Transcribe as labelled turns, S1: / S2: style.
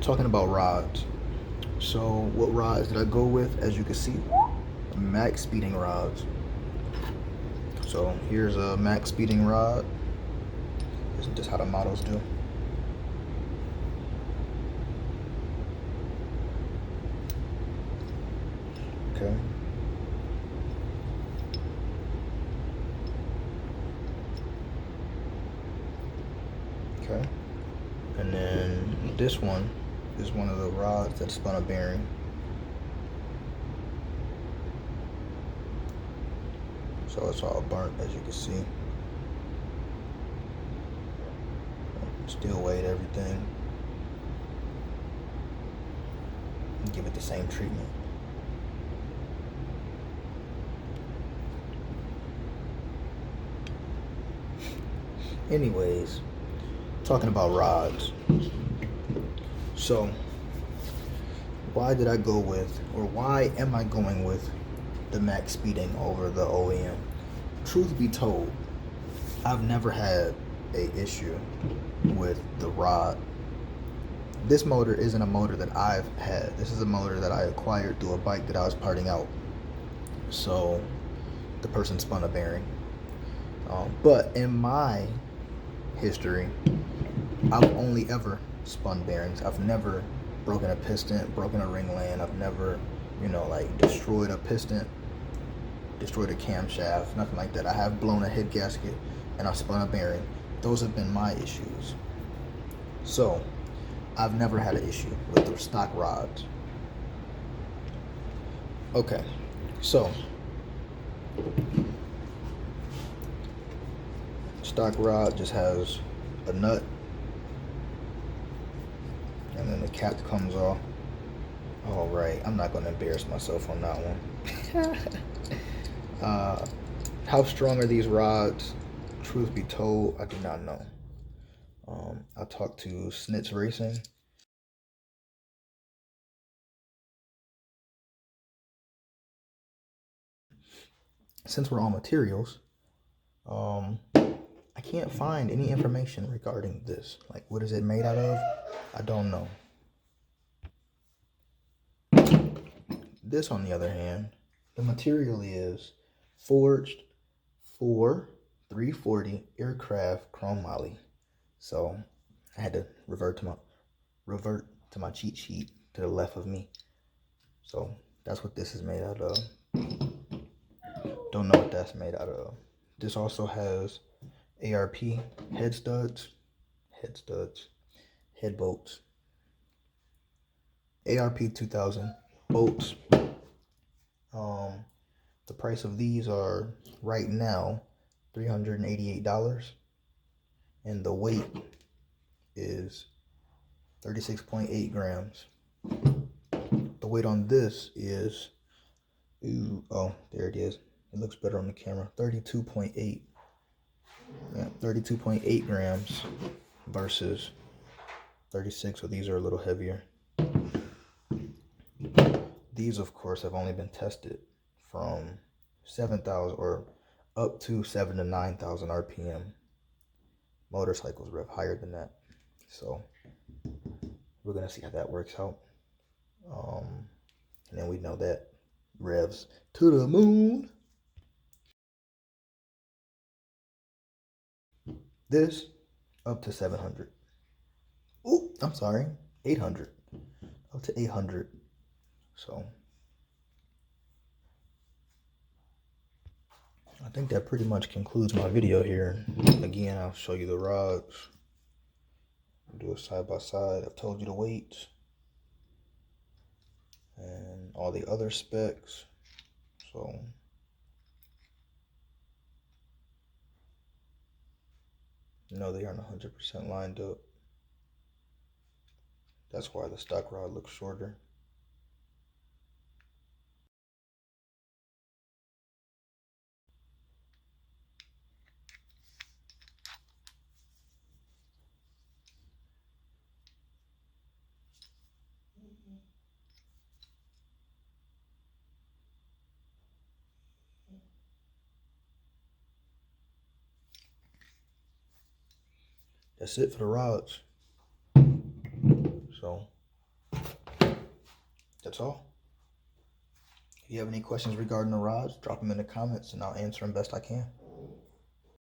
S1: talking about rods. So what rods did I go with? As you can see, max speeding rods. So here's a max speeding rod. This is just how the models do. Okay. Okay. And then this one is one of the rods that spun a bearing. So it's all burnt, as you can see. Steel weight, everything. Give it the same treatment. Anyways, talking about rods. So why did I go with, or why am I going with the max speeding over the OEM? Truth be told, I've never had a issue with the rod. This motor isn't a motor that I've had. This is a motor that I acquired through a bike that I was parting out. So the person spun a bearing. But in my history, I've only ever spun bearings. I've never broken a piston, broken a ringland. I've never, like destroyed a piston, destroyed a camshaft, nothing like that. I have blown a head gasket and I spun a bearing. Those have been my issues. So I've never had an issue with the stock rods. Okay, so stock rod just has a nut and then the cap comes off. All right, I'm not going to embarrass myself on that one. How strong are these rods? Truth be told, I do not know. I talked to Snitz Racing. Since we're on materials, I can't find any information regarding this. Like, what is it made out of? I don't know. This, on the other hand, the material is forged for 340 aircraft chrome moly. So I had to revert to my cheat sheet to the left of me. So that's what this is made out of. Don't know what that's made out of. This also has ARP head studs, head bolts, ARP 2000 bolts. The price of these are right now $388, and the weight is 36.8 grams. The weight on this is, oh, there it is. It looks better on the camera. 32.8. Yeah, 32.8 grams versus 36. So these are a little heavier. These, of course, have only been tested from 7,000 or up to 7,000 to 9,000 RPM. Motorcycles rev higher than that. So we're going to see how that works out. And then we know that revs to the moon. This up to 700. Oh, I'm sorry, 800. Up to 800. So I think that pretty much concludes my video here. Again, I'll show you the rods. Do it side by side. I've told you the weights and all the other specs. So no, they aren't 100% lined up. That's why the stock rod looks shorter. That's it for the rods. So That's all. If you have any questions regarding the rods, drop them in the comments and I'll answer them best I can.